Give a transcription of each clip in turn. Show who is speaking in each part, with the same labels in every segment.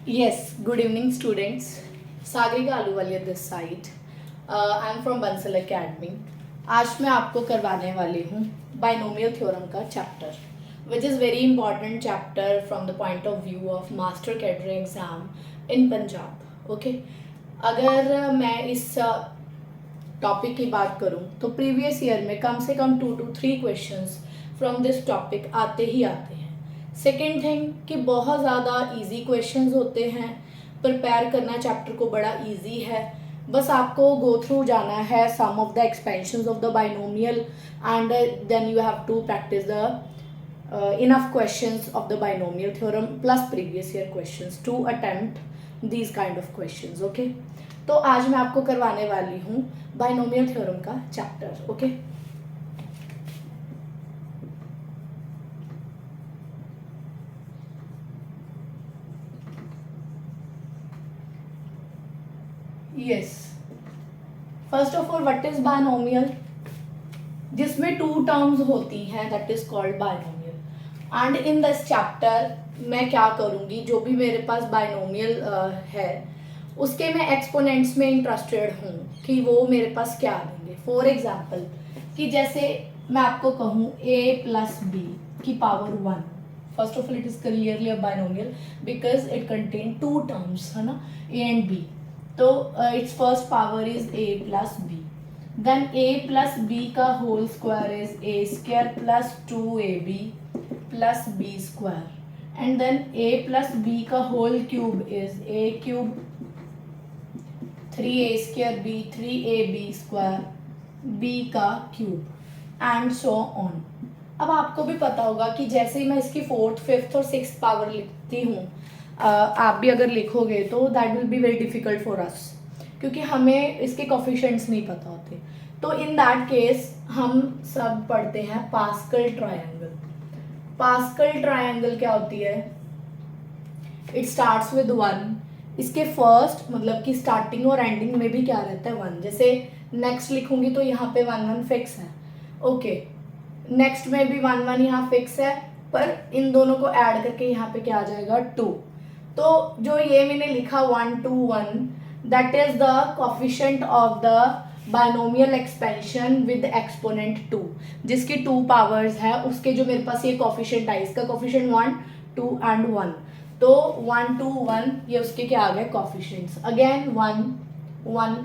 Speaker 1: Yes, good evening, students. Sagarika Ahluwalia this side. I am from Bansal academy. आज मैं आपको करवाने वाली हूँ बाइनोमियल थ्योरम का chapter, which is very important chapter from the point of view of master cadre exam in Punjab. Okay, अगर मैं इस टॉपिक की बात करूँ तो प्रीवियस ईयर में कम से कम 2 to 3 questions from this topic आते ही आते हैं. सेकेंड थिंग कि बहुत ज़्यादा इजी क्वेश्चंस होते हैं. प्रिपेयर करना चैप्टर को बड़ा इजी है. बस आपको गो थ्रू जाना है some of the expansions of the binomial and then you have to practise the enough questions of the binomial theorem plus previous year questions to attempt these kind of questions. Okay, तो आज मैं आपको करवाने वाली हूँ binomial theorem का chapter. Okay, yes. First of all what is binomial? जिसमें 2 terms होती हैं that is called binomial. And in this chapter मैं क्या करूँगी, जो भी मेरे पास बाइनोमियल है उसके मैं एक्सपोनेंट्स में इंटरेस्टेड हूँ कि वो मेरे पास क्या देंगे. फॉर एग्जाम्पल कि जैसे मैं आपको कहूँ a प्लस बी की power 1. First of all it is clearly a binomial because it contain 2 terms, है ना, a एंड b. तो it's first power is a plus B. Then a plus B का whole square is a square plus 2ab plus b square. And then a plus b का whole cube is a cube 3a square b 3ab square b का cube and so on. अब आपको भी पता होगा कि जैसे ही मैं इसकी 4th 5th और 6th पावर लिखती हूँ, आप भी अगर लिखोगे तो that will be very difficult for us, क्योंकि हमें इसके कोफिशिएंट्स नहीं पता होते. तो इन दैट केस हम सब पढ़ते हैं पास्कल ट्रायंगल. पास्कल ट्रायंगल क्या होती है? It starts with 1. इसके फर्स्ट मतलब कि स्टार्टिंग और एंडिंग में भी क्या रहता है 1. जैसे नेक्स्ट लिखूंगी तो यहाँ पे 1 1 फिक्स है. ओके, नेक्स्ट में भी 1 1 यहाँ फिक्स है, पर इन दोनों को ऐड करके यहाँ पे क्या आ जाएगा 2. तो जो ये मैंने लिखा 1 2 1 that is the coefficient of the binomial expansion with exponent 2. जिसकी 2 पावर्स है उसके जो मेरे पास ये कोफिशिएंट है, इसका कोफिशिएंट 1 2 एंड 1. तो 1 2 1 ये उसके क्या आ गए कोफिशिएंट्स. अगेन 1 1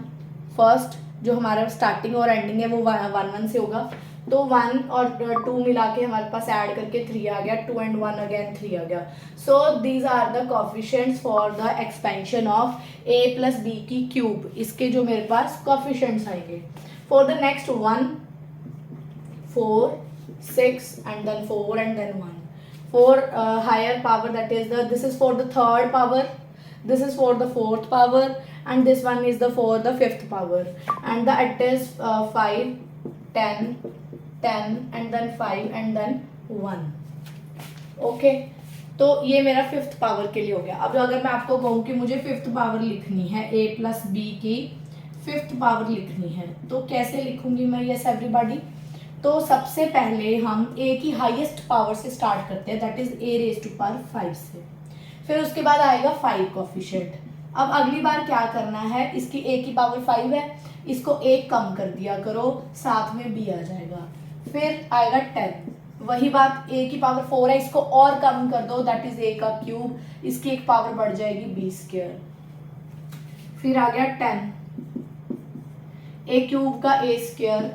Speaker 1: फर्स्ट जो हमारा स्टार्टिंग और एंडिंग है वो 1 1 से होगा. तो 1 और 2 मिला के हमारे पास ऐड करके 3 आ गया. 2 एंड 1 अगेन 3 आ गया. So these are the coefficients for the expansion of a plus B की क्यूब. इसके जो मेरे पास कोफिशिएंट्स आएंगे for the next 1 4 6 and then 4 and then 1. For higher power, that is this is for the third power, this is for the fourth power, and this one is the for the fifth power, and it is 5 10 10 and then 5 and then 1. Okay, तो ये मेरा fifth power के लिए हो गया. अब अगर मैं आपको कहूँ कि मुझे फिफ्थ पावर लिखनी है a प्लस बी की फिफ्थ पावर लिखनी है तो कैसे लिखूंगी मैं? यस एवरीबॉडी, तो सबसे पहले हम a की हाईएस्ट पावर से स्टार्ट करते हैं, that is a raise to power 5 से. फिर उसके बाद आएगा 5 कोफिशिएंट. अब अगली बार क्या करना है, इसकी a की पावर 5 है, इसको 1 कम कर दिया करो, साथ में b आ जाएगा. फिर आएगा 10. वही बात a की पावर 4 है, इसको और कम कर दो, दैट इज a का क्यूब, इसकी एक पावर बढ़ जाएगी b स्क्वायर. फिर आ गया 10 a क्यूब का a स्क्वायर,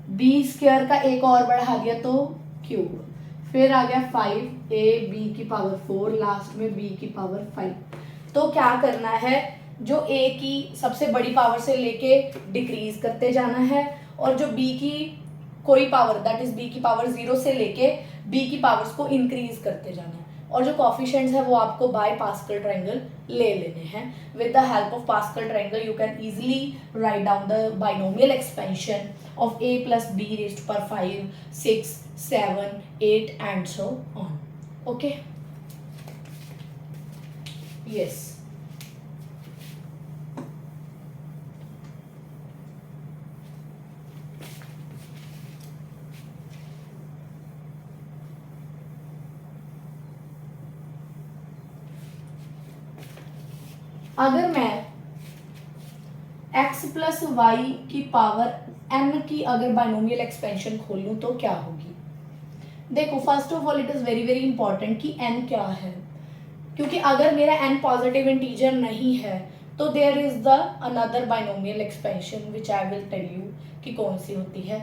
Speaker 1: बी स्क्वायर का एक और बढ़ा दिया तो क्यूब. फिर आ गया 5 a b की पावर 4, लास्ट में b की पावर 5. तो क्या करना है, जो a की सबसे बड़ी पावर से लेके डिक्रीज करते जाना है, और जो b की कोई पावर दैट इज b की पावर 0 से लेके b की पावर्स को इंक्रीज करते जाना है. और जो कोफिशिएंट्स है वो आपको बाय पास्कल ट्रायंगल ले लेने हैं. With the help of pascal triangle you can easily write down the binomial expansion of a plus b raised to power 5 6 7 8 and so on. Okay, yes. अगर मैं x प्लस वाई की power n की अगर binomial expansion खोलूं तो क्या होगी? देखो, first of all it is very very important कि n क्या है, क्योंकि अगर मेरा n पॉजिटिव इंटीजर नहीं है तो there is the another binomial expansion which I will tell you कि कौन सी होती है।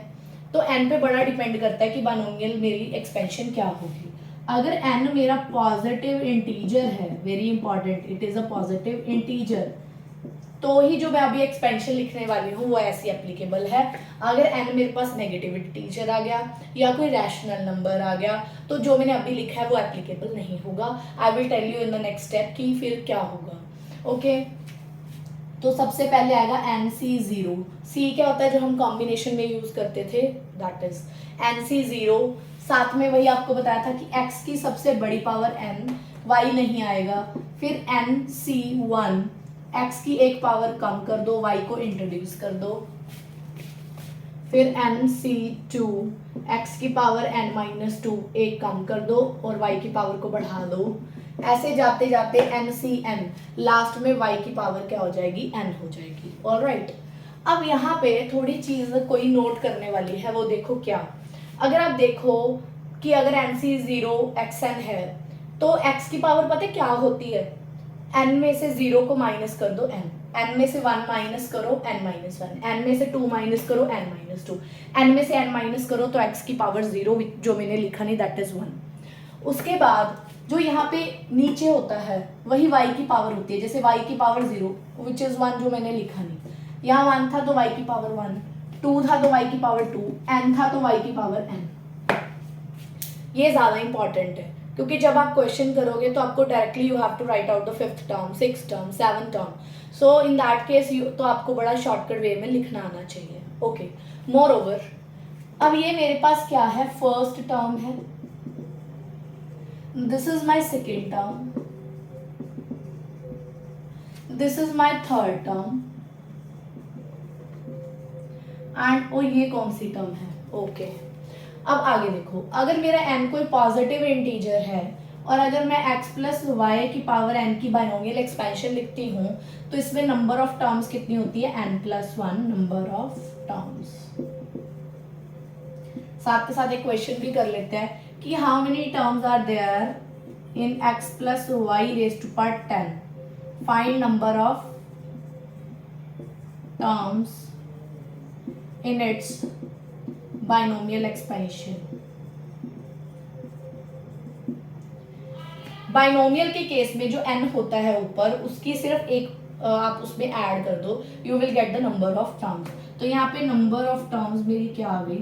Speaker 1: तो n पे बड़ा डिपेंड करता है कि बाइनोमियल मेरी एक्सपेंशन क्या होगी। अगर n मेरा पॉजिटिव इंटीजर है, very important, it is a positive integer, तो ही जो मैं अभी एक्सपेंशन लिखने वाली हूँ वो ऐसी एप्लीकेबल है। अगर n मेरे पास नेगेटिव इंटीजर आ गया या कोई रैशनल नंबर आ गया तो जो मैंने अभी लिखा है वो एप्लीकेबल नहीं होगा। I will tell you in the next step कि फिर क्या होगा। ओके, तो सबसे पहले आएगा NC0। सी क्या होता है जो हम कॉम्बिनेशन में यूज करते थे, दैट इज NC0। साथ में वही आपको बताया था कि x की सबसे बड़ी पावर n, y नहीं आएगा। फिर NC1, x की एक पावर कम कर दो, y को इंट्रोड्यूस कर दो। फिर NC2, x की पावर n-2 एक कम कर दो और y की पावर को बढ़ा दो। ऐसे जाते जाते NCn, लास्ट में y की पावर क्या हो जाएगी, n हो जाएगी। ऑलराइट, अब यहाँ पे थोड़ी चीज कोई नोट करने वाली है, वो देखो क्या। अगर आप देखो कि अगर NC0 xn है तो x की पावर पता है क्या होती है, n में से 0 को माइनस कर दो n में से 1 माइनस करो n-1, n में से 2 माइनस करो n-2, n में से n माइनस करो तो x की पावर 0 जो मैंने लिखा नहीं, दैट इज 1। उसके बाद जो यहाँ पे नीचे होता है वही y की पावर होती है, जैसे y की पावर 0 विच इज 1 जो मैंने लिखा नहीं, यहाँ 1 था तो y की पावर 1, 2 था तो y की पावर 2, n था तो y की पावर n। ये ज्यादा इंपॉर्टेंट है क्योंकि जब आप क्वेश्चन करोगे तो आपको directly you have to write out the 5th term, 6th term, 7th term. So in that case तो आपको बड़ा शॉर्टकट वे में लिखना आना चाहिए। ओके, मोर ओवर, अब ये मेरे पास क्या है, फर्स्ट टर्म है, this is my second term, this is my third term and और ये कौन सी टर्म है। ओके, अब आगे देखो, अगर मेरा n कोई पॉजिटिव इंटीजर है और अगर मैं x प्लस वाई की पावर n की बाइनोमियल एक्सपेंशन लिखती हूँ तो इसमें नंबर ऑफ टर्म्स कितनी होती है, n+1 नंबर ऑफ टर्म्स। साथ के साथ एक क्वेश्चन भी कर लेते हैं कि how many terms are there in x plus Y raise to power 10, find number of terms in its binomial expansion. Binomial के केस में जो n होता है ऊपर उसकी सिर्फ एक आप उसमें ऐड कर दो, you will get the number of terms. तो यहाँ पे नंबर ऑफ टर्म्स मेरी क्या आ गई,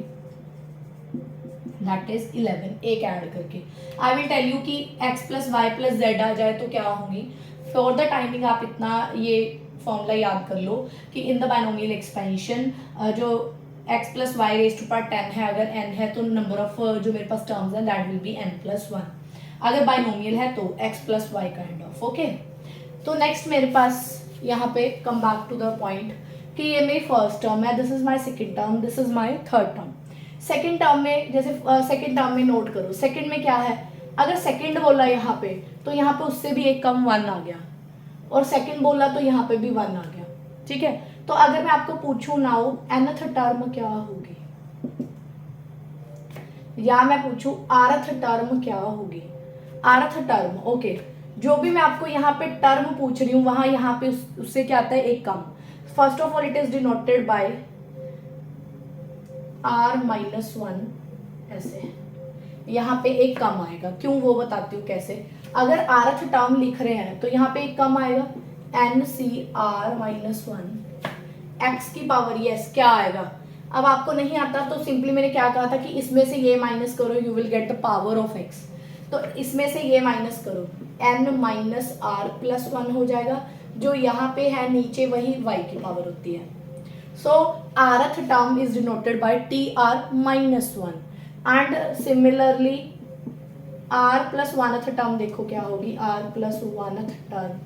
Speaker 1: दैट इज 11, एक ऐड करके। आई विल टेल यू कि x plus Y plus Z आ जाए तो क्या होंगी। फॉर द टाइमिंग आप इतना ये फॉर्मूला याद कर लो कि इन द बाइनोमियल एक्सपेंशन जो x plus Y raise to power 10 है, अगर n है तो नंबर ऑफ जो मेरे पास टर्म्स है दैट विल बी n+1। अगर बाइनोमियल है तो x plus y kind of. Okay, तो नेक्स्ट मेरे पास यहाँ पे come back to the point कि ये मेरी फर्स्ट टर्म है, this is my second term, this is my third term. Second term में जैसे सेकेंड टर्म में नोट करो, सेकेंड में क्या है, अगर सेकेंड बोला यहाँ पे तो यहाँ पे उससे भी एक कम 1 आ गया और सेकेंड बोला तो यहाँ पे भी 1 आ गया। ठीक है, तो अगर मैं आपको पूछूं नाउ nth टर्म क्या होगी, या मैं पूछूं rth टर्म क्या होगी, rth टर्म। ओके, जो भी मैं आपको यहाँ पे टर्म पूछ रही हूँ वहां यहाँ पे उससे क्या आता है, एक कम। First of all it is denoted by r-1, ऐसे यहाँ पे एक कम आएगा, क्यों वो बताती हूँ कैसे। अगर rth टर्म लिख रहे हैं तो यहाँ पे एक कम आएगा, NCr-1 x की पावर, यस क्या आएगा। अब आपको नहीं आता तो सिंपली मैंने क्या कहा था कि इसमें से ये माइनस करो, you will get the power of x। तो इसमें से ये माइनस करो, n-r+1 हो जाएगा, जो यहाँ पे है नीचे वही y की पावर होती है। सो rth term is denoted bye tr-1 and similarly r+1th term देखो क्या होगी, r+1th टर्म,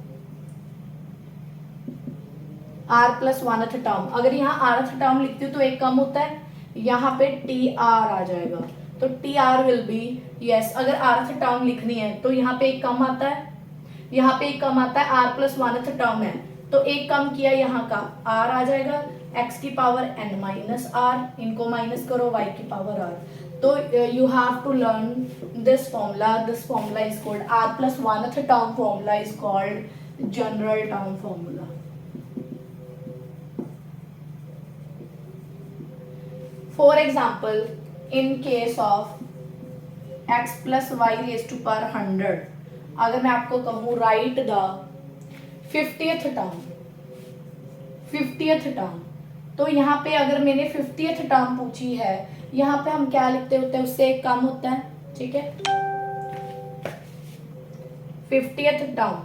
Speaker 1: r+1th टर्म। अगर यहाँ rth टर्म लिखती हूँ तो एक कम होता है, यहाँ पे tr आ जाएगा, तो tr विल बी, यस अगर rth टर्म लिखनी है तो यहाँ पे एक कम आता है, यहाँ पे एक कम आता है, r प्लस 1th टर्म है तो एक कम किया, यहाँ का r आ जाएगा, x की पावर n माइनस r, इनको माइनस करो, y की पावर r। तो you have to learn this formula is called r plus 1th term formula is called general term formula. For example, in case of x plus y raised to power 100, अगर मैं आपको कहूँ right the 50th term, तो यहाँ पे अगर मैंने 50th term पूछी है, यहाँ पे हम क्या लिखते होते हैं, उससे एक कम होता है, ठीक है, 50th टर्म।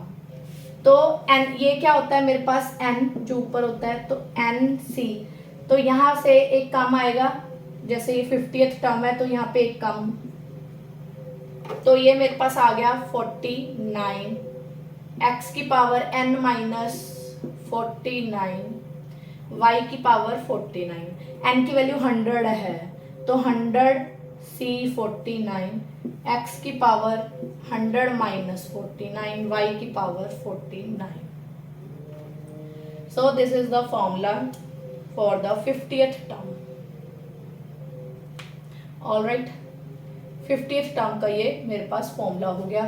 Speaker 1: तो n ये क्या होता है मेरे पास, n जो ऊपर होता है, तो n c, तो यहाँ से एक कम आएगा, जैसे ये 50th टर्म है तो यहाँ पे एक कम, तो ये मेरे पास आ गया 49, x की पावर n माइनस 49, y की पावर 49, n की वैल्यू 100 है तो 100 c 49, x की पावर 100 माइनस 49, y की power 49। So this is the formula for the 50th term. All right, 50th term का ये मेरे पास फॉर्मूला हो गया।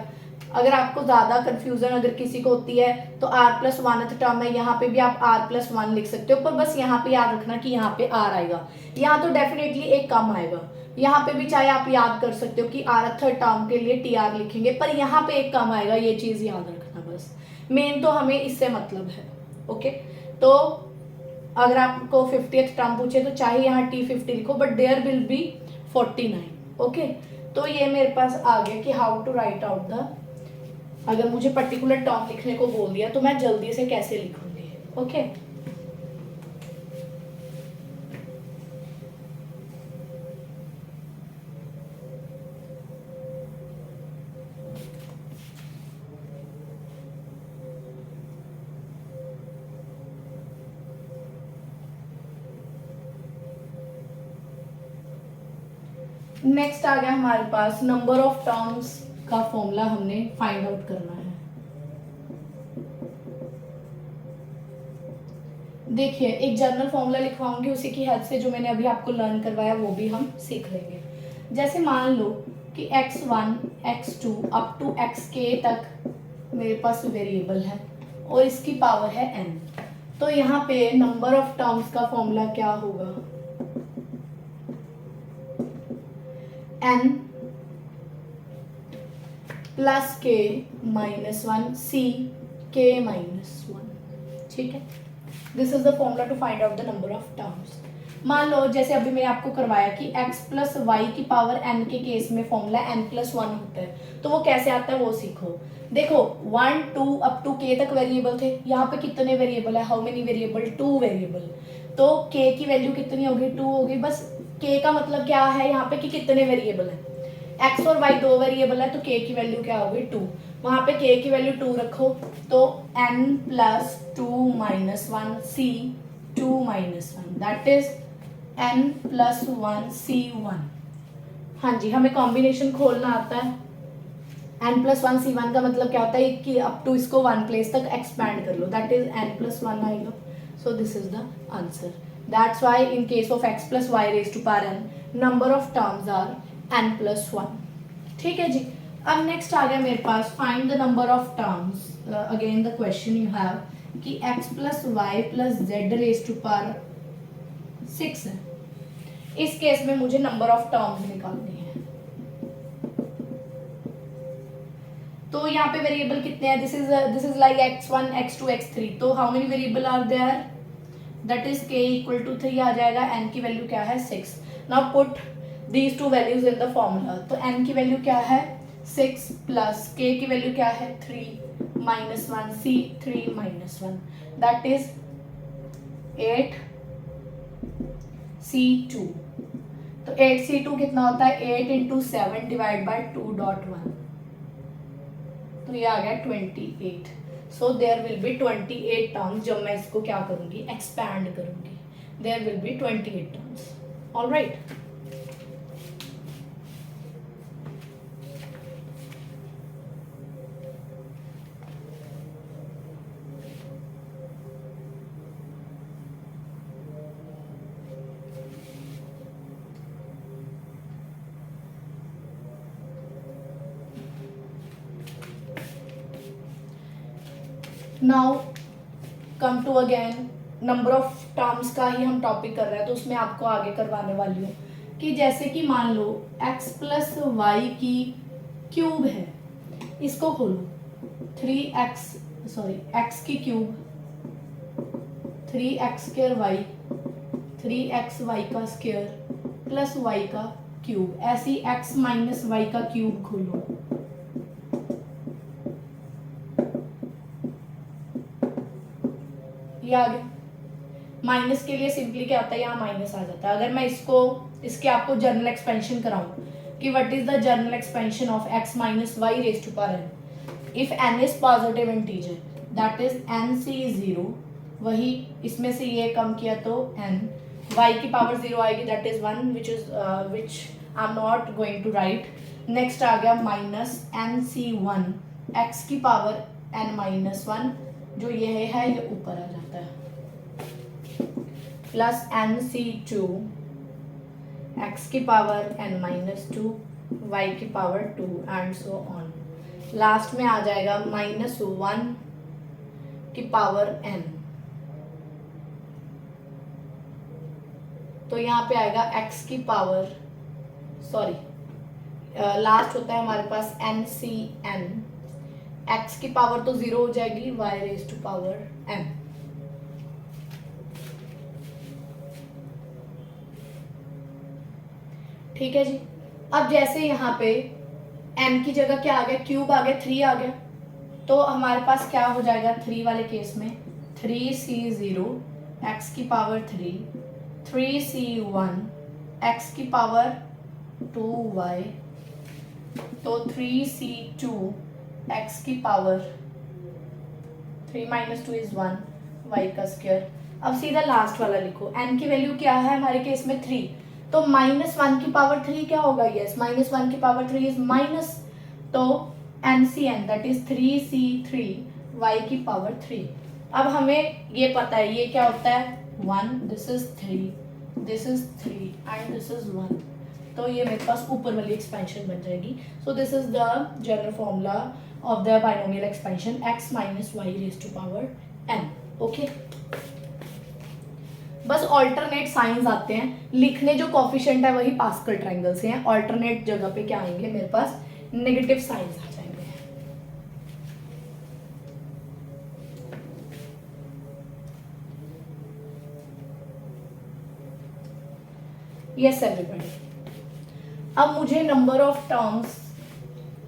Speaker 1: अगर आपको ज़्यादा कंफ्यूजन अगर किसी को होती है तो r प्लस 1th टर्म है, यहाँ पे भी आप r प्लस 1 लिख सकते हो, पर बस यहाँ पे याद रखना कि यहाँ पे r आएगा, यहाँ तो डेफिनेटली एक कम आएगा, यहाँ पे भी चाहे आप याद कर सकते हो कि rth टर्म के लिए tr लिखेंगे, पर यहाँ पे एक कम आएगा, ये चीज़ याद रखना बस, मेन तो हमें इससे मतलब है। ओके, तो अगर आपको 50th टर्म पूछे तो चाहे यहाँ t50 लिखो, but there will be 49। Okay, तो ये मेरे पास आ गया कि how to write out the, अगर मुझे पर्टिकुलर टर्म लिखने को बोल दिया तो मैं जल्दी से कैसे लिखूंगी। ओके, नेक्स्ट आ गया हमारे पास नंबर ऑफ टर्म्स का फॉर्मूला हमने फाइंड आउट करना है। देखिए, एक जनरल फॉर्मूला लिखवाऊंगी, उसी की हेल्प से जो मैंने अभी आपको लर्न करवाया वो भी हम सीख लेंगे। जैसे मान लो कि x1 x2 up to xk तक मेरे पास वेरिएबल है और इसकी पावर है n, तो यहाँ पे नंबर ऑफ टर्म्स का फॉर्मूला क्या होगा, n plus k minus 1 c k minus 1। ठीक है, this is the formula to find out the number of terms. मान लो जैसे अभी मैंने आपको करवाया कि x प्लस वाई की पावर n के केस में फॉर्मूला n प्लस 1 होता है, तो वो कैसे आता है वो सीखो। देखो 1 2 अप टू k तक वेरिएबल थे, यहाँ पे कितने वेरिएबल है, हाउ मेनी वेरिएबल, 2 वेरिएबल, तो k की वैल्यू कितनी होगी, 2 होगी। बस k का मतलब क्या है यहाँ पे कि कितने वेरिएबल है, x और y 2 वेरिएबल है तो k की वैल्यू क्या होगी, 2, वहाँ पे k की वैल्यू 2 रखो, तो n plus 2 minus 1 c 2 minus 1, that is n plus 1 c1। हाँ जी, हमें कॉम्बिनेशन खोलना आता है। n प्लस 1 c1 का मतलब क्या होता है कि अप टू इसको 1 प्लेस तक एक्सपैंड कर लो, दैट इज n प्लस 1 आएगा। So this is the answer, that's why in case of x plus Y raise to power n number of terms are n plus 1। ठीक है जी, अब next आ गया मेरे पास find the number of terms. Again the question you have कि x plus Y plus Z raise to power 6 है, इस केस में मुझे नंबर ऑफ टर्म्स निकालनी है। तो यहाँ पे वेरिएबल कितने हैं, this is like x1 x2 x3, तो how many variable are there, that is k equal to 3 आ जाएगा, n की वैल्यू क्या है 6। Now put these two values in the formula, तो n की वैल्यू क्या है 6 प्लस k की वैल्यू क्या है 3 minus 1 c 3 minus 1, that is 8 c2, तो 8c2 कितना होता है 8 इंटू 7 डिवाइड बाई 2.1, तो ये आ गया 28। So there will be 28 terms, जब मैं इसको क्या करूंगी एक्सपैंड करूंगी, there will be 28 terms. Alright, now come to again number of terms का ही हम टॉपिक कर रहे हैं, तो उसमें आपको आगे करवाने वाली हूँ कि जैसे कि मान लो x प्लस वाई की क्यूब है, इसको खोलो 3x की cube 3x square y 3x y का स्क्वायर प्लस वाई का क्यूब, ऐसी x माइनस वाई का क्यूब खोलो। ये आ गया। माइनस के लिए सिंपली क्या होता है, यहाँ माइनस आ जाता है। अगर मैं इसके आपको जर्नल एक्सपेंशन कराऊं कि what is the general expansion of x minus y raise to power n if n is positive integer that is nc0, वही इसमें से ये कम किया तो n, y की पावर 0 आएगी that is 1 which I am not going to write. Next आ गया माइनस nc1 x की पावर n माइनस 1, जो ये है ये ऊपर आ जाता है, प्लस nc2 x की पावर n माइनस 2 y की power 2 and so on. Last में आ जाएगा माइनस 1 की पावर n, तो यहाँ पे आएगा x की पावर लास्ट होता है हमारे पास ncn, x की पावर तो 0 हो जाएगी, y raise to power m। ठीक है जी। अब जैसे यहाँ पे m की जगह क्या आ गया, क्यूब आ गया, 3 आ गया, तो हमारे पास क्या हो जाएगा 3 वाले केस में 3c0 x की पावर 3 3c1 x की पावर 2y, तो 3c2 x की पावर 3 माइनस 2 इज 1 y का स्क्वायर। अब सीधा लास्ट वाला लिखो, n की वैल्यू क्या है हमारे केस में 3, तो माइनस 1 की पावर 3 क्या होगा, यस माइनस 1 की पावर 3 इज माइनस, तो NCN that is 3c3 y की पावर 3। अब हमें ये पता है ये क्या होता है 1, this is 3, this is 3 and this is 1, तो ये मेरे पास ऊपर वाली एक्सपेंशन बन जाएगी। So this is the general formula of the binomial expansion x minus y raise to power n। Okay, बस ऑल्टरनेट साइंस आते हैं, लिखने जो कोफिशिएंट है वही पास्कल ट्रायंगल से हैं, ऑल्टरनेट जगह पे क्या आएंगे मेरे पास नेगेटिव साइंस आ जाएंगे। यस एवरीबॉडी, अब मुझे नंबर ऑफ टर्म्स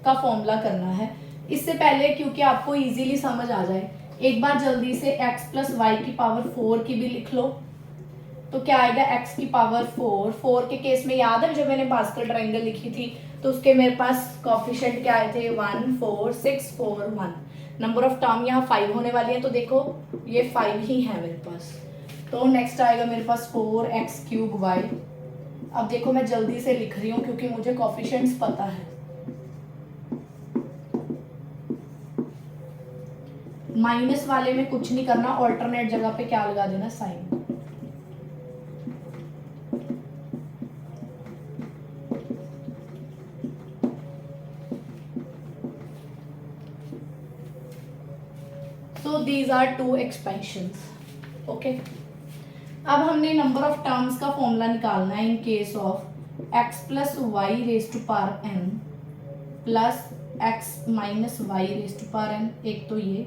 Speaker 1: का फॉर्मूला करना है। इससे पहले क्योंकि आपको इजीली समझ आ जाए, एक बार जल्दी से x प्लस वाई की पावर 4 की भी लिख लो, तो क्या आएगा x की पावर 4 के केस में याद है जब मैंने पास्कल ट्रायंगल लिखी थी तो उसके मेरे पास कोफिशिएंट क्या आए थे 1 4 6 4 1। नंबर ऑफ टर्म यहाँ 5 होने वाली है, तो देखो ये 5 ही है मेरे पास। तो नेक्स्ट आएगा मेरे पास 4x क्यूब y। अब देखो मैं जल्दी से लिख रही हूँ क्योंकि मुझे कोफिशिएंट्स पता है। माइनस वाले में कुछ नहीं करना, ऑल्टरनेट जगह पे क्या लगा देना sign. So these are two expansions. Okay. अब हमने नंबर ऑफ टर्म्स का फॉर्मूला निकालना है in case of x plus Y raise to power n plus x minus y raise to power n। एक तो ये,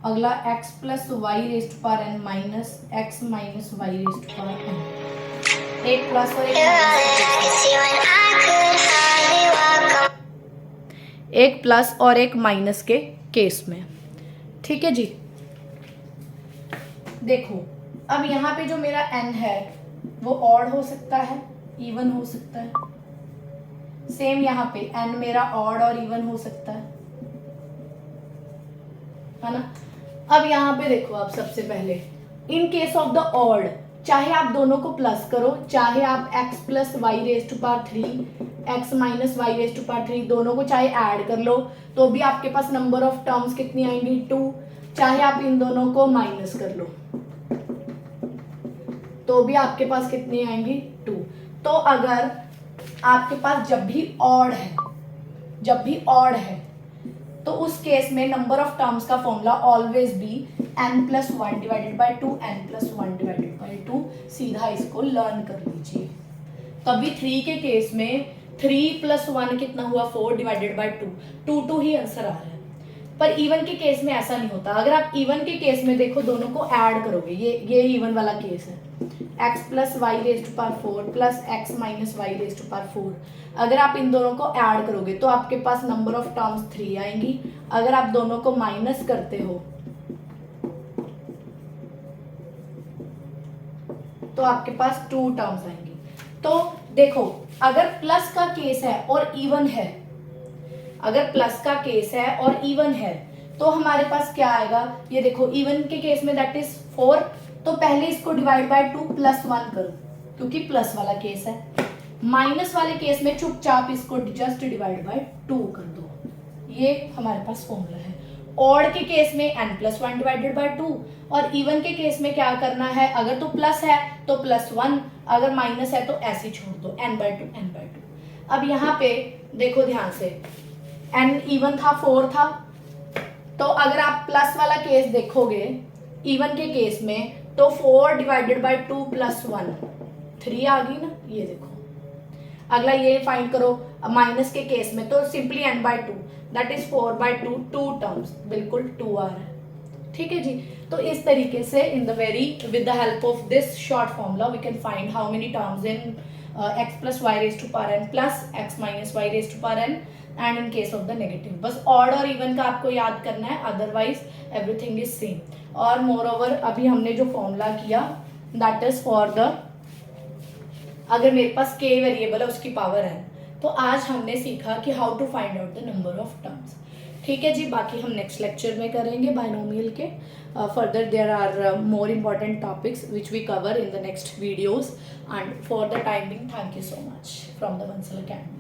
Speaker 1: अगला x plus Y raise to power n minus x minus y raise to power n। एक plus और एक plus और एक minus के केस में। ठीक है जी। देखो अब यहाँ पे जो मेरा n है वो ऑड हो सकता है, इवन हो सकता है। सेम यहाँ पे n मेरा ऑड और इवन हो सकता है ना। अब यहाँ पे देखो, आप सबसे पहले in case of the odd, चाहे आप दोनों को प्लस करो, चाहे आप x plus Y raise to power 3 x minus y raise to power 3 दोनों को चाहे ऐड कर लो, तो भी आपके पास नंबर ऑफ टर्म्स कितनी आएंगी 2। चाहे आप इन दोनों को माइनस कर लो तो भी आपके पास कितनी आएंगी 2। तो अगर आपके पास जब भी ऑड है तो उस केस में नंबर ऑफ टर्म्स का formula always be n+1 divided by 2 n+1 divided by 2। सीधा इसको लर्न कर लीजिए। तभी 3 के केस में 3+1 कितना हुआ 4 डिवाइडेड बाय 2 2 ही आंसर आ रहा है। पर इवन के केस में ऐसा नहीं होता। अगर आप इवन के केस में देखो दोनों को ऐड करोगे, ये इवन वाला केस है, x+y⁴ प्लस x-y⁴। अगर आप इन दोनों को ऐड करोगे तो आपके पास नंबर ऑफ टर्म्स 3 आएंगी। अगर आप दोनों को माइनस करते हो तो आपके पास 2 टर्म्स आएंगी। तो देखो अगर प्लस का केस है और इवन है, अगर प्लस का केस है और इवन है तो हमारे पास क्या आएगा, ये देखो इवन के केस में दैट इज 4, तो पहले इसको डिवाइड बाय 2 +1 करो क्योंकि प्लस वाला केस है। माइनस वाले केस में चुपचाप इसको जस्ट डिवाइड बाय 2 कर दो। ये हमारे पास फॉर्मूला है। ऑड के केस में n+1 डिवाइडेड बाय 2 और इवन के केस में क्या करना है, अगर तो प्लस है तो +1, अगर माइनस है तो ऐसे छोड़ दो n/2। अब यहाँ पे देखो ध्यान से, n इवन था 4 था, तो अगर आप प्लस वाला केस देखोगे इवन के केस में तो 4 डिवाइडेड बाय 2 +1 3 आ गई ना, ये देखो। अगला ये फाइंड करो माइनस के केस में, तो simply n/2 that is 4/2 2 terms, बिल्कुल 2 आ रहा है। ठीक है जी। तो इस तरीके से with the help of this short formula we can find how many terms in x+y⁴n plus x-y⁴n and in case of the negative. बस ऑड और इवन का आपको याद करना है, अदरवाइज एवरीथिंग इज सेम। और मोर ओवर अभी हमने जो फॉर्मूला किया दैट इज फॉर द, अगर मेरे पास k वेरिएबल है उसकी पावर n, तो आज हमने सीखा कि how to find out the number of terms. ठीक है जी, बाकी हम नेक्स्ट लेक्चर में करेंगे बाइनोमियल के। Further there are more important topics which we cover in the next videos, and for the time being thank you so much from the Bansal academy.